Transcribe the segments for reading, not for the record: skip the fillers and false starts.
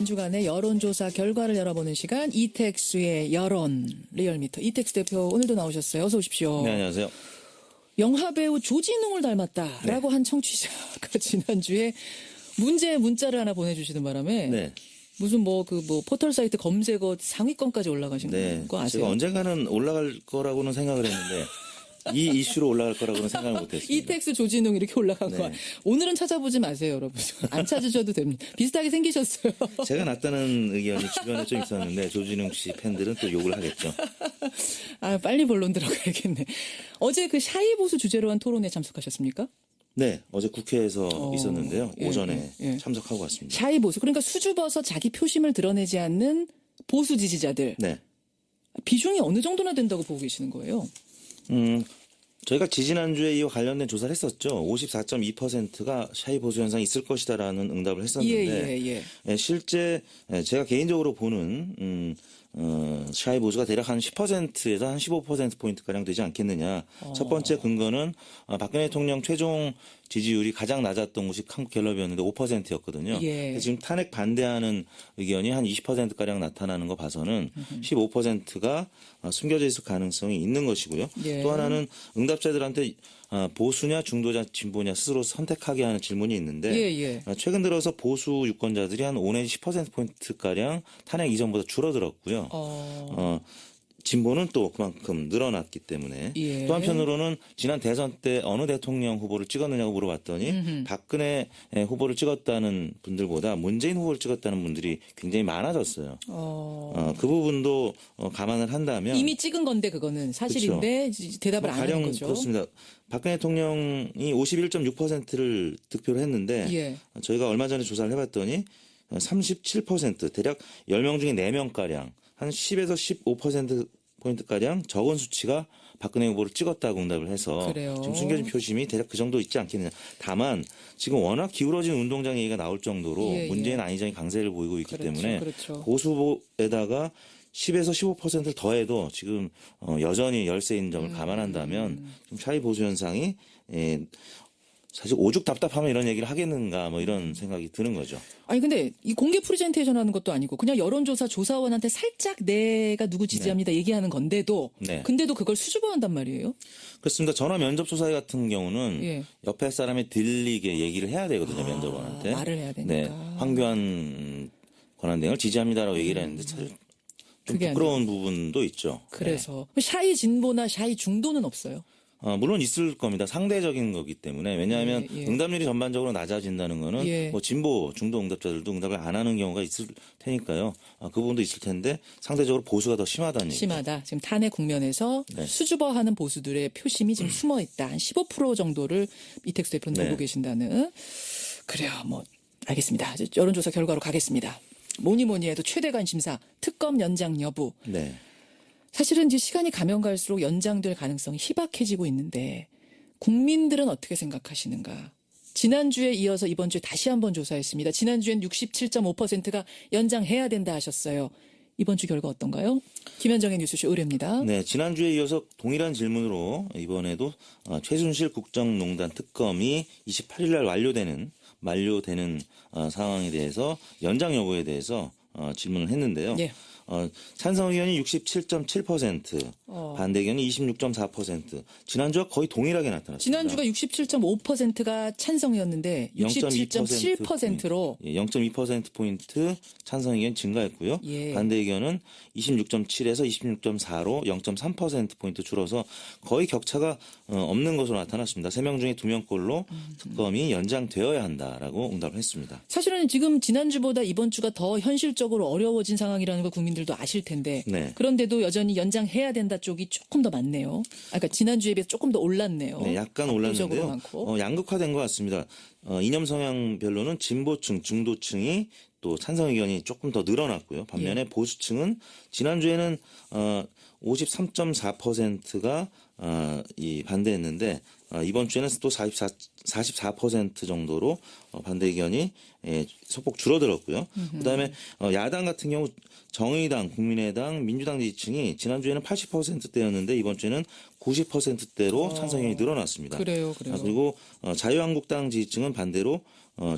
한 주간의 여론조사 결과를 열어보는 시간 이택수의 여론 리얼미터 이택수 대표 오늘도 나오셨어요. 어서 오십시오. 네, 안녕하세요. 영화배우 조진웅을 닮았다라고 한 청취자가 지난주에 문자를 하나 보내주시는 바람에 네. 무슨 포털 사이트 검색어 상위권까지 올라가신 거 아세요? 제가 언젠가는 올라갈 거라고는 생각을 했는데 이 이슈로 올라갈 거라고는 생각을 못했습니다. 이택수 조진웅 이렇게 올라간 거. 오늘은 찾아보지 마세요, 여러분. 안 찾으셔도 됩니다. 비슷하게 생기셨어요. 제가 낫다는 의견이 주변에 좀 있었는데 조진웅 씨 팬들은 또 욕을 하겠죠. 아, 빨리 본론 들어가야겠네. 어제 그 샤이 보수 주제로 한 토론에 참석하셨습니까? 네, 어제 국회에서 있었는데요. 오전에 예. 참석하고 왔습니다. 샤이 보수. 그러니까 수줍어서 자기 표심을 드러내지 않는 보수 지지자들. 네. 비중이 어느 정도나 된다고 보고 계시는 거예요? 저희가 지지난주에 이와 관련된 조사를 했었죠. 54.2%가 샤이 보수 현상이 있을 것이다라는 응답을 했었는데 실제 제가 개인적으로 보는 샤이 보수가 대략 한 10%에서 한 15%포인트가량 되지 않겠느냐. 첫 번째 근거는 박근혜 대통령 최종 지지율이 가장 낮았던 곳이 한국갤럽이었는데 5%였거든요. 지금 탄핵 반대하는 의견이 한 20%가량 나타나는 거 봐서는 15%가 숨겨져 있을 가능성이 있는 것이고요. 또 하나는 응답자들한테 보수냐 중도냐 진보냐 스스로 선택하게 하는 질문이 있는데 최근 들어서 보수 유권자들이 한 5 내지 10%포인트가량 탄핵 이전보다 줄어들었고요. 진보는 또 그만큼 늘어났기 때문에 또 한편으로는 지난 대선 때 어느 대통령 후보를 찍었느냐고 물어봤더니 박근혜 후보를 찍었다는 분들보다 문재인 후보를 찍었다는 분들이 굉장히 많아졌어요. 그 부분도 감안을 한다면 이미 찍은 건데 그거는 사실인데 그렇죠. 대답을 안 하는 거죠. 그렇습니다. 박근혜 대통령이 51.6%를 득표를 했는데 저희가 얼마 전에 조사를 해봤더니 37% 대략 10명 중에 4명가량 한 10에서 15%포인트가량 적은 수치가 박근혜 후보를 찍었다고 응답을 해서 지금 숨겨진 표심이 대략 그 정도 있지 않겠느냐. 다만 지금 워낙 기울어진 운동장 얘기가 나올 정도로 문재인 안희정이 강세를 보이고 있기 때문에 보수 후보에다가 10에서 15%를 더해도 지금 여전히 열세인 점을 감안한다면 좀 샤이 보수 현상이 사실 오죽 답답하면 이런 얘기를 하겠는가 이런 생각이 드는 거죠. 아니 근데 이 공개 프레젠테이션 하는 것도 아니고 그냥 여론조사 조사원한테 살짝 내가 누구 지지합니다 얘기하는 건데도 근데도 그걸 수줍어한단 말이에요? 그렇습니다. 전화 면접 조사 같은 경우는 옆에 사람이 들리게 얘기를 해야 되거든요. 면접원한테. 말을 해야 되니까. 네, 황교안 권한대행을 지지합니다라고 얘기를 했는데 사실 좀 부끄러운 부분도 있죠. 그래서 샤이 진보나 샤이 중도는 없어요? 물론 있을 겁니다. 상대적인 거기 때문에. 왜냐하면 응답률이 전반적으로 낮아진다는 거는 진보, 중도 응답자들도 응답을 안 하는 경우가 있을 테니까요. 그 부분도 있을 텐데 상대적으로 보수가 더 심하다는 얘기죠. 심하다. 지금 탄핵 국면에서 수줍어하는 보수들의 표심이 지금 숨어 있다. 한 15% 정도를 이택수 대표는 보고 계신다는. 그래요. 알겠습니다. 여론조사 결과로 가겠습니다. 뭐니 해도 최대 관심사 특검 연장 여부. 사실은 이제 시간이 가면 갈수록 연장될 가능성이 희박해지고 있는데 국민들은 어떻게 생각하시는가? 지난주에 이어서 이번 주에 다시 한번 조사했습니다. 지난주엔 67.5%가 연장해야 된다 하셨어요. 이번 주 결과 어떤가요? 김현정의 뉴스쇼 의뢰입니다. 네, 지난주에 이어서 동일한 질문으로 이번에도 최순실 국정농단 특검이 28일 날 만료되는 상황에 대해서 연장 여부에 대해서 질문을 했는데요. 찬성 의견이 67.7%, 반대 의견이 26.4%. 지난주와 거의 동일하게 나타났습니다. 지난주가 67.5%가 찬성이었는데 67.7%로 0.2%포인트 찬성 의견 증가했고요. 반대 의견은 26.7에서 26.4로 0.3%포인트 줄어서 거의 격차가 없는 것으로 나타났습니다. 3명 중에 2명꼴로 특검이 연장되어야 한다라고 응답을 했습니다. 사실은 지금 지난주보다 이번 주가 더 현실적으로 어려워진 상황이라는 걸 국민들도 아실 텐데 그런데도 여전히 연장해야 된다 쪽이 조금 더 많네요. 그러니까 지난주에 비해서 조금 더 올랐네요. 네, 약간 올랐는데요. 양극화된 것 같습니다. 이념 성향별로는 진보층, 중도층이 또 찬성 의견이 조금 더 늘어났고요. 반면에 보수층은 지난주에는 53.4%가 반대했는데 이번 주에는 또 44% 정도로 반대 의견이 소폭 줄어들었고요. 그다음에 야당 같은 경우 정의당, 국민의당, 민주당 지지층이 지난주에는 80%대였는데 이번 주에는 90%대로 찬성 의견이 늘어났습니다. 그래요. 그리고 자유한국당 지지층은 반대로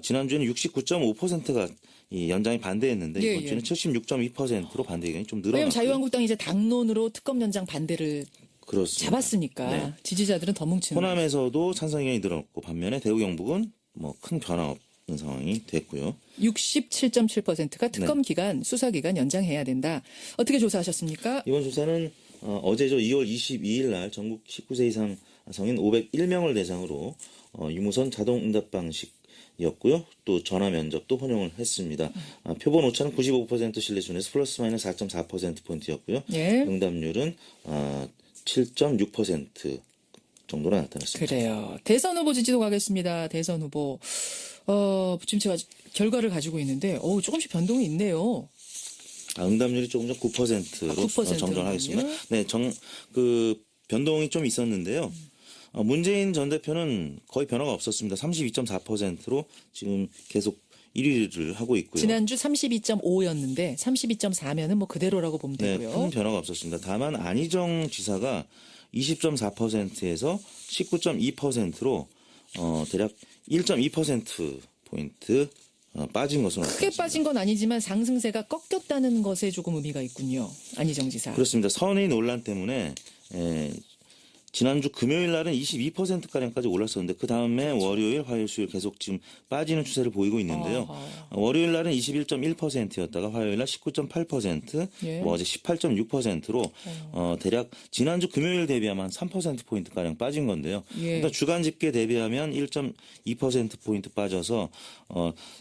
지난주에는 69.5%가 이 연장에 반대했는데 예, 이번 주는 76.2%로 반대 의견이 좀 왜냐하면 늘어났고요. 자유한국당이 이제 당론으로 특검 연장 반대를 그렇습니다. 잡았으니까 네. 지지자들은 더 뭉치는 거죠. 호남에서도 찬성 의견이 늘어났고 반면에 대구 경북은 뭐 큰 변화 없는 상황이 됐고요. 67.7%가 특검 기간, 수사 기간 연장해야 된다. 어떻게 조사하셨습니까? 이번 조사는 어제죠. 2월 22일 날 전국 19세 이상 성인 501명을 대상으로 유무선 자동 응답 방식이었고요. 또 전화 면접도 혼용을 했습니다. 표본 오차는 95% 신뢰 수준에서 플러스 마이너스 4.4%포인트였고요. 예. 응답률은 7.6% 정도로 나타났습니다. 그래요. 대선 후보 지지도 가겠습니다. 대선 후보. 지금 제가 결과를 가지고 있는데, 조금씩 변동이 있네요. 응답률이 조금 전 9%로 9% 정정하겠습니다. 군요? 네, 변동이 좀 있었는데요. 문재인 전 대표는 거의 변화가 없었습니다. 32.4%로 지금 계속 1위를 하고 있고요. 지난주 32.5였는데 32.4면은 뭐 그대로라고 보면 네, 되고요. 큰 변화가 없었습니다. 다만 안희정 지사가 20.4%에서 19.2%로 대략 1.2% 포인트 빠진 것으로 크게 나타났습니다. 빠진 건 아니지만 상승세가 꺾였다는 것에 조금 의미가 있군요. 안희정 지사. 그렇습니다. 선의 논란 때문에 지난주 금요일 날은 22%가량까지 올랐었는데 그 다음에 월요일, 화요일, 수요일 계속 지금 빠지는 추세를 보이고 있는데요. 월요일 날은 21.1%였다가 화요일 날 19.8%, 예. 어제 18.6%로 대략 지난주 금요일 대비하면 3%포인트가량 빠진 건데요. 예. 일단 주간 집계 대비하면 1.2%포인트 빠져서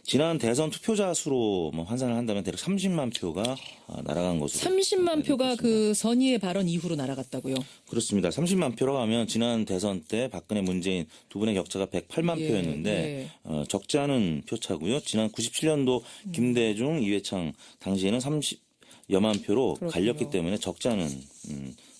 지난 대선 투표자 수로 뭐 환산을 한다면 대략 30만 표가 날아간 것으로 30만 표가 그 선의의 발언 이후로 날아갔다고요. 그렇습니다. 30만 표라고 하면 지난 대선 때 박근혜, 문재인 두 분의 격차가 108만 예, 표였는데 적지 않은 표차고요. 지난 97년도 김대중, 이회창 당시에는 30여만 표로 그렇군요. 갈렸기 때문에 적지 않은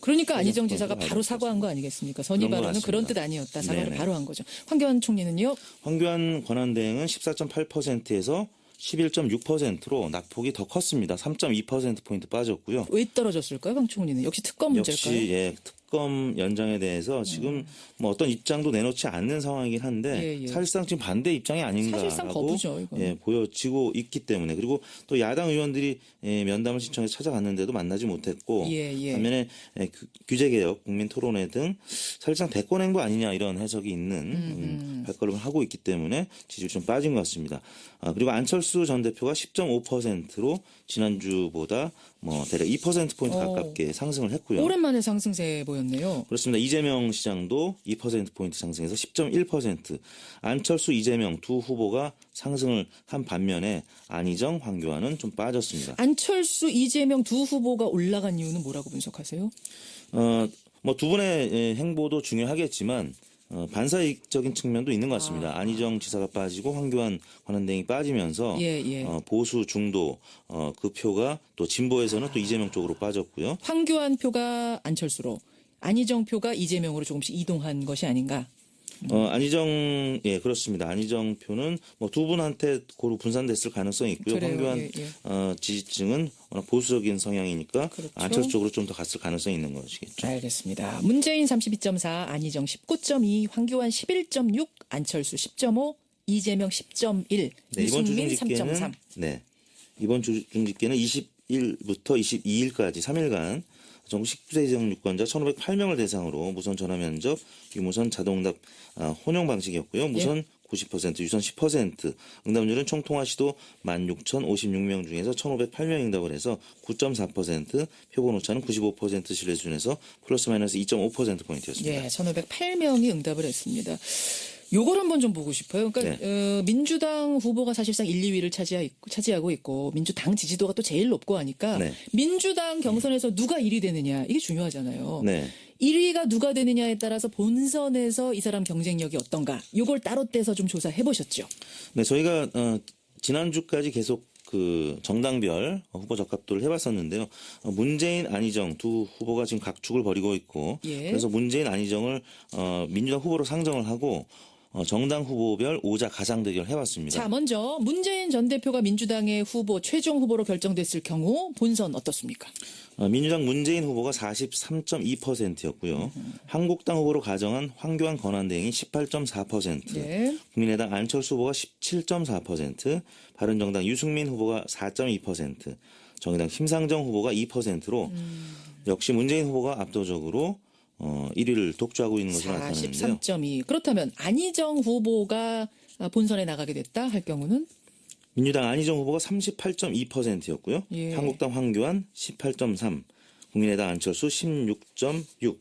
그러니까 안희정 지사가 그런 바로 것 사과한 거 아니겠습니까? 선의 그런 것 발언은 그런 같습니다. 뜻 아니었다. 사과를 네네. 바로 한 거죠. 황교안 총리는요? 황교안 권한대행은 14.8%에서 11.6%로 낙폭이 더 컸습니다. 3.2%포인트 빠졌고요. 왜 떨어졌을까요? 황 총리는. 역시 특검 문제일까요? 역시 특검 연장에 대해서 지금 뭐 어떤 입장도 내놓지 않는 상황이긴 한데 예, 예. 사실상 지금 반대 입장이 아닌가라고 사실상 거부죠, 이거는. 보여지고 있기 때문에 그리고 또 야당 의원들이 면담을 신청해서 찾아갔는데도 만나지 못했고 예. 반면에 규제개혁, 국민토론회 등 사실상 대권행보 아니냐 이런 해석이 있는 발걸음을 하고 있기 때문에 지지율이 좀 빠진 것 같습니다. 그리고 안철수 전 대표가 10.5%로 지난주보다 뭐 대략 2%포인트 가깝게 상승을 했고요. 오랜만에 상승세 보였네요. 그렇습니다. 이재명 시장도 2%포인트 상승해서 10.1%. 안철수, 이재명 두 후보가 상승을 한 반면에 안희정, 황교안은 좀 빠졌습니다. 안철수, 이재명 두 후보가 올라간 이유는 뭐라고 분석하세요? 뭐 두 분의 행보도 중요하겠지만 반사이익적인 측면도 있는 것 같습니다. 안희정 지사가 빠지고 황교안 권한대행이 빠지면서 예. 보수 중도 그 표가 또 진보에서는 또 이재명 쪽으로 빠졌고요. 황교안 표가 안철수로, 안희정 표가 이재명으로 조금씩 이동한 것이 아닌가? 안희정 그렇습니다. 안희정 표는 뭐 두 분한테 고루 분산됐을 가능성이 있고요. 그래요. 황교안 예. 지지층은 워낙 보수적인 성향이니까 그렇죠. 안철수 쪽으로 좀 더 갔을 가능성이 있는 것이겠죠. 알겠습니다. 문재인 32.4, 안희정 19.2, 황교안 11.6, 안철수 10.5, 이재명 10.1, 네, 이번 유승민 주중집계는 3.3. 이번 주중집계는 20일부터 22일까지 3일간 전국 19세 이상 유권자 1,508명을 대상으로 무선 전화 면접, 유무선 자동응답 혼용 방식이었고요. 무선 90%, 유선 10%, 응답률은 총 통화 시도 16,056명 중에서 1,508명 응답을 해서 9.4%, 표본 오차는 95% 신뢰 수준에서 플러스 마이너스 2.5%포인트였습니다. 예, 1,508명이 응답을 했습니다. 요걸 한번 좀 보고 싶어요. 그러니까 민주당 후보가 사실상 1, 2위를 차지하고 있고 민주당 지지도가 또 제일 높고 하니까 민주당 경선에서 누가 1위 되느냐 이게 중요하잖아요. 1위가 누가 되느냐에 따라서 본선에서 이 사람 경쟁력이 어떤가 요걸 따로 떼서 좀 조사해 보셨죠? 네, 저희가 지난주까지 계속 그 정당별 후보 적합도를 해봤었는데요. 문재인, 안희정 두 후보가 지금 각축을 벌이고 있고 그래서 문재인, 안희정을 민주당 후보로 상정을 하고 정당 후보별 5자 가상 대결 해봤습니다. 자, 먼저 문재인 전 대표가 민주당의 후보 최종 후보로 결정됐을 경우 본선 어떻습니까? 민주당 문재인 후보가 43.2%였고요. 한국당 후보로 가정한 황교안 권한대행이 18.4%, 네. 국민의당 안철수 후보가 17.4%, 바른정당 유승민 후보가 4.2%, 정의당 심상정 후보가 2%로 역시 문재인 후보가 압도적으로 1위를 독주하고 있는 것으로 나타나는데요. 43.2. 그렇다면 안희정 후보가 본선에 나가게 됐다 할 경우는? 민주당 안희정 후보가 38.2%였고요. 예. 한국당 황교안 18.3, 국민의당 안철수 16.6,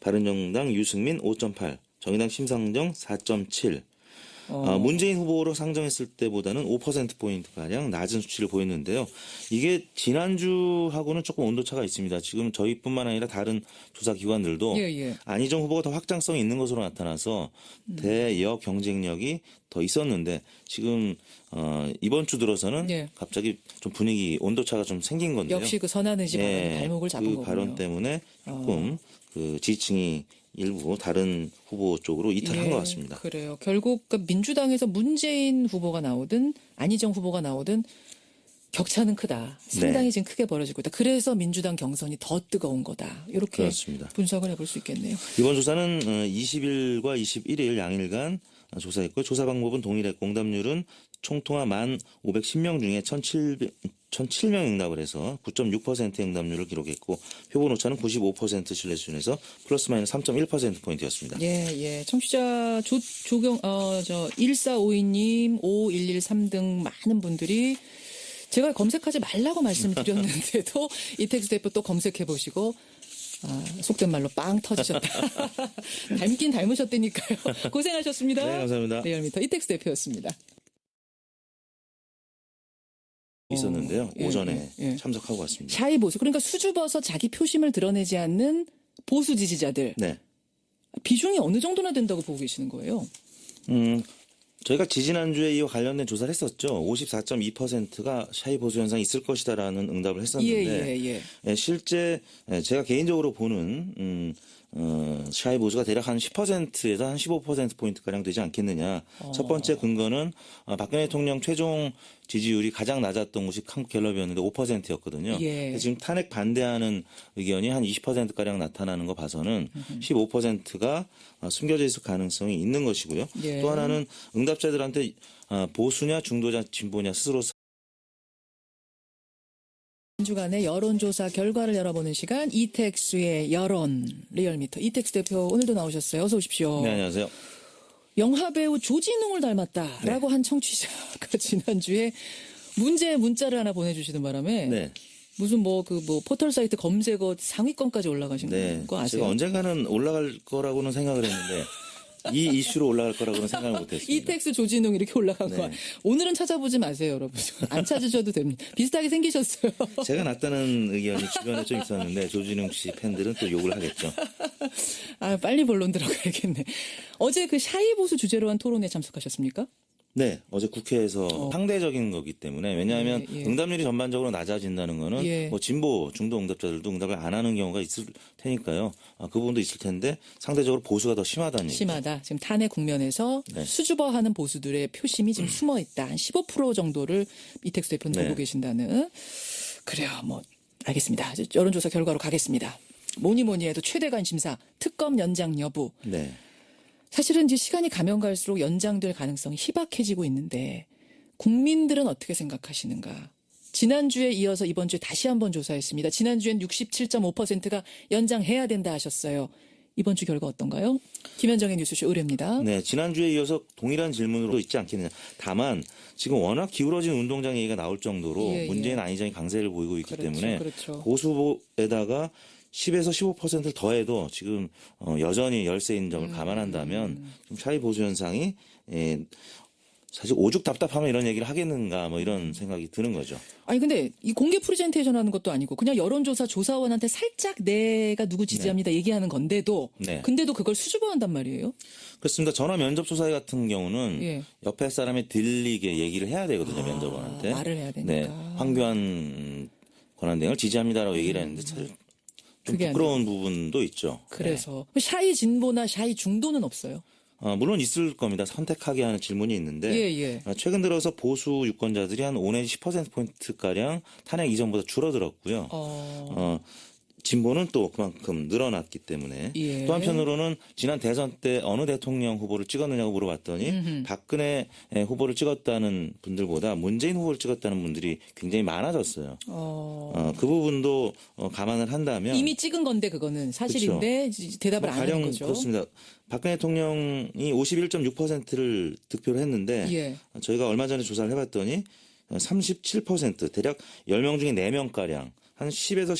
바른정당 유승민 5.8, 정의당 심상정 4.7. 문재인 후보로 상정했을 때보다는 5%포인트가량 낮은 수치를 보였는데요. 이게 지난주하고는 조금 온도차가 있습니다. 지금 저희뿐만 아니라 다른 조사기관들도 안희정 후보가 더 확장성이 있는 것으로 나타나서 대여 경쟁력이 더 있었는데 지금 이번 주 들어서는 갑자기 좀 분위기 온도차가 좀 생긴 건데요. 역시 그 선한의지 발목을 잡은 그 거군요. 발언 때문에 조금 그 지지층이 일부 다른 후보 쪽으로 이탈한 것 같습니다. 그래요. 결국 민주당에서 문재인 후보가 나오든 안희정 후보가 나오든 격차는 크다. 상당히 지금 크게 벌어지고 있다. 그래서 민주당 경선이 더 뜨거운 거다. 이렇게 그렇습니다. 분석을 해볼 수 있겠네요. 이번 조사는 20일과 21일 양일간 조사했고 조사 방법은 동일했고 응답률은 총통합 1,510명 중에 1,007명 응답을 해서 9.6% 응답률을 기록했고 표본 오차는 95% 신뢰 수준에서 플러스 마이너스 3.1%포인트였습니다. 예. 청취자 조경 1452님, 5113 등 많은 분들이 제가 검색하지 말라고 말씀드렸는데도 이택수 대표 또 검색해 보시고 속된 말로 빵 터지셨다. 닮긴 닮으셨다니까요. 고생하셨습니다. 네, 감사합니다. 리얼미터 이택수 대표였습니다. 있었는데요. 오전에 참석하고 왔습니다. 샤이 보수. 그러니까 수줍어서 자기 표심을 드러내지 않는 보수 지지자들. 네. 비중이 어느 정도나 된다고 보고 계시는 거예요? 저희가 지지난주에 이와 관련된 조사를 했었죠. 54.2%가 샤이 보수 현상이 있을 것이다라는 응답을 했었는데 실제 제가 개인적으로 보는 샤이 보수가 대략 한 10%에서 한 15%포인트가량 되지 않겠느냐. 첫 번째 근거는 박근혜 대통령 최종 지지율이 가장 낮았던 곳이 한국갤럽이었는데 5%였거든요. 지금 탄핵 반대하는 의견이 한 20%가량 나타나는 거 봐서는 15%가 숨겨져 있을 가능성이 있는 것이고요. 또 하나는 응답자들한테 보수냐 중도냐 진보냐 스스로 한 주간의 여론조사 결과를 열어보는 시간 이택수의 여론 리얼미터 이택수 대표 오늘도 나오셨어요. 어서 오십시오. 네, 안녕하세요. 영화배우 조진웅을 닮았다라고 한 청취자가 지난주에 문자를 하나 보내주시는 바람에 무슨 포털 사이트 검색어 상위권까지 올라가신 거 아세요? 제가 언젠가는 올라갈 거라고는 생각을 했는데 이 이슈로 올라갈 거라고는 생각을 못했습니다. 이택수 조진웅 이렇게 올라간 거. 오늘은 찾아보지 마세요, 여러분. 안 찾으셔도 됩니다. 비슷하게 생기셨어요. 제가 낫다는 의견이 주변에 좀 있었는데 조진웅 씨 팬들은 또 욕을 하겠죠. 빨리 본론 들어가야겠네. 어제 그 샤이 보수 주제로 한 토론에 참석하셨습니까? 네, 어제 국회에서 상대적인 거기 때문에 왜냐하면 응답률이 전반적으로 낮아진다는 거는 진보 중도 응답자들도 응답을 안 하는 경우가 있을 테니까요. 그 부분도 있을 텐데 상대적으로 보수가 더 심하다는 얘기죠. 심하다. 지금 탄핵 국면에서 수줍어하는 보수들의 표심이 지금 숨어 있다. 한 15% 정도를 이택수 대표는 보고 계신다는. 그래요. 알겠습니다. 여론조사 결과로 가겠습니다. 뭐니 해도 최대 관심사 특검 연장 여부. 사실은 이제 시간이 가면 갈수록 연장될 가능성이 희박해지고 있는데 국민들은 어떻게 생각하시는가? 지난주에 이어서 이번 주에 다시 한번 조사했습니다. 지난주엔 67.5%가 연장해야 된다 하셨어요. 이번 주 결과 어떤가요? 김현정의 뉴스쇼 의뢰입니다. 네, 지난주에 이어서 동일한 질문으로 있지 않겠느냐. 다만 지금 워낙 기울어진 운동장 얘기가 나올 정도로 문재인 안희정이 강세를 보이고 있기 때문에 보수 후보에다가 10에서 15%를 더해도 지금 여전히 열세인 점을 감안한다면 좀 샤이 보수 현상이 사실 오죽 답답하면 이런 얘기를 하겠는가 이런 생각이 드는 거죠. 아니 근데 이 공개 프레젠테이션 하는 것도 아니고 그냥 여론조사 조사원한테 살짝 내가 누구 지지합니다 얘기하는 건데도 근데도 그걸 수줍어한단 말이에요? 그렇습니다. 전화 면접 조사 같은 경우는 옆에 사람이 들리게 얘기를 해야 되거든요. 면접원한테. 말을 해야 되니까. 황교안 권한대행을 지지합니다라고 얘기를 했는데 사실 좀 부끄러운 부분도 있죠. 그래서 샤이 진보나 샤이 중도는 없어요? 물론 있을 겁니다. 선택하게 하는 질문이 있는데 예, 예. 최근 들어서 보수 유권자들이 한 5 내지 10%포인트가량 탄핵 이전보다 줄어들었고요. 진보는 또 그만큼 늘어났기 때문에 예. 또 한편으로는 지난 대선 때 어느 대통령 후보를 찍었느냐고 물어봤더니 박근혜 후보를 찍었다는 분들보다 문재인 후보를 찍었다는 분들이 굉장히 많아졌어요. 그 부분도 감안을 한다면 이미 찍은 건데 그거는 사실인데 그렇죠. 대답을 안 하는 거죠. 그렇습니다. 박근혜 대통령이 51.6%를 득표를 했는데 예. 저희가 얼마 전에 조사를 해봤더니 37% 대략 10명 중에 4명가량 한 10에서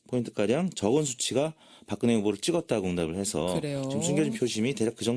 15%포인트가량 적은 수치가 박근혜 후보를 찍었다고 응답을 해서 그래요. 지금 숨겨진 표심이 대략 그 정도